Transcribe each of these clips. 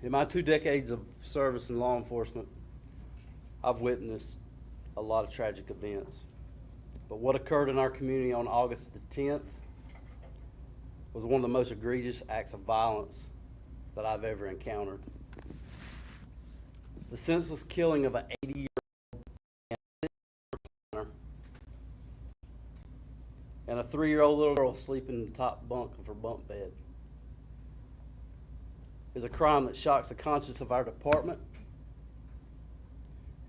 In my 2 decades of service in law enforcement, I've witnessed a lot of tragic events. But what occurred in our community on August the 10th was one of the most egregious acts of violence that I've ever encountered. The senseless killing of an 80-year-old man and a 3-year-old little girl sleeping in the top bunk of her bunk bed is a crime that shocks the conscience of our department,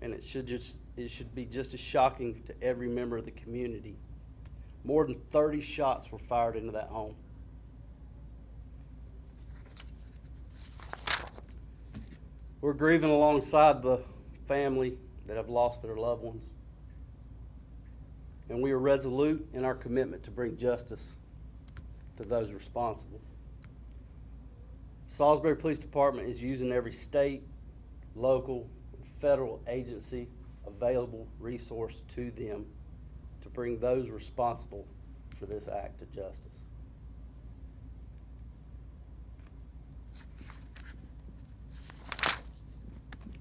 and it should be just as shocking to every member of the community. More than 30 shots were fired into that home. We're grieving alongside the family that have lost their loved ones, and we are resolute in our commitment to bring justice to those responsible. Salisbury Police Department is using every state, local, and federal agency available resource to them to bring those responsible for this act to justice.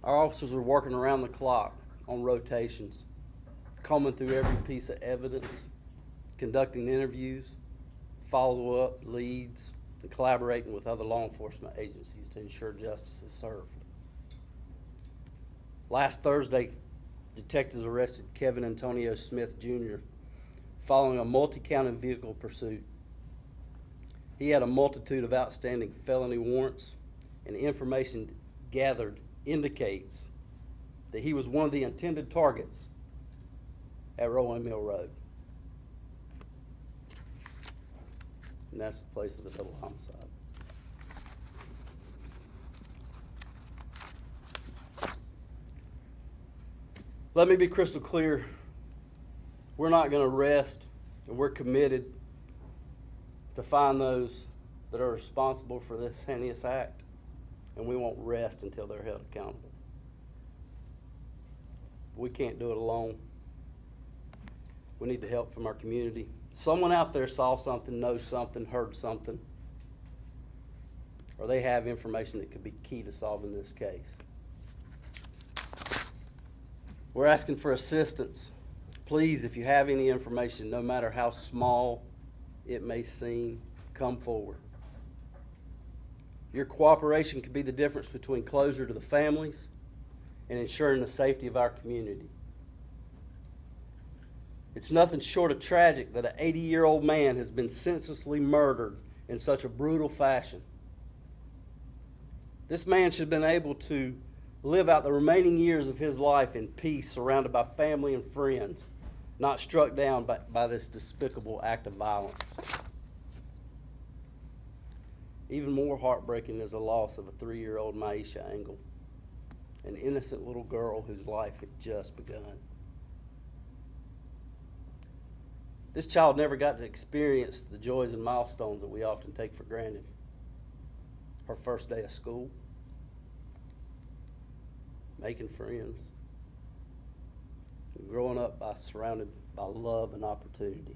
Our officers are working around the clock on rotations, combing through every piece of evidence, conducting interviews, follow-up leads, and collaborating with other law enforcement agencies to ensure justice is served. Last Thursday, detectives arrested Kevin Antonio Smith Jr. following a multi-county vehicle pursuit. He had a multitude of outstanding felony warrants, and information gathered indicates that he was one of the intended targets at Rowan Mill Road. And that's the place of the double homicide. Let me be crystal clear. We're not going to rest, and we're committed to find those that are responsible for this heinous act, and we won't rest until they're held accountable. We can't do it alone. We need the help from our community. Someone out there saw something, knows something, heard something, or they have information that could be key to solving this case. We're asking for assistance. Please, if you have any information, no matter how small it may seem, come forward. Your cooperation could be the difference between closure to the families and ensuring the safety of our community. It's nothing short of tragic that an 80-year-old man has been senselessly murdered in such a brutal fashion. This man should have been able to live out the remaining years of his life in peace, surrounded by family and friends, not struck down by this despicable act of violence. Even more heartbreaking is the loss of a 3-year-old Myisha Angel, an innocent little girl whose life had just begun. This child never got to experience the joys and milestones that we often take for granted. Her first day of school, making friends, and growing up surrounded by love and opportunity.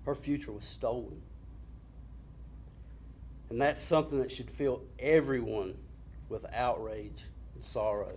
Her future was stolen. And that's something that should fill everyone with outrage and sorrow.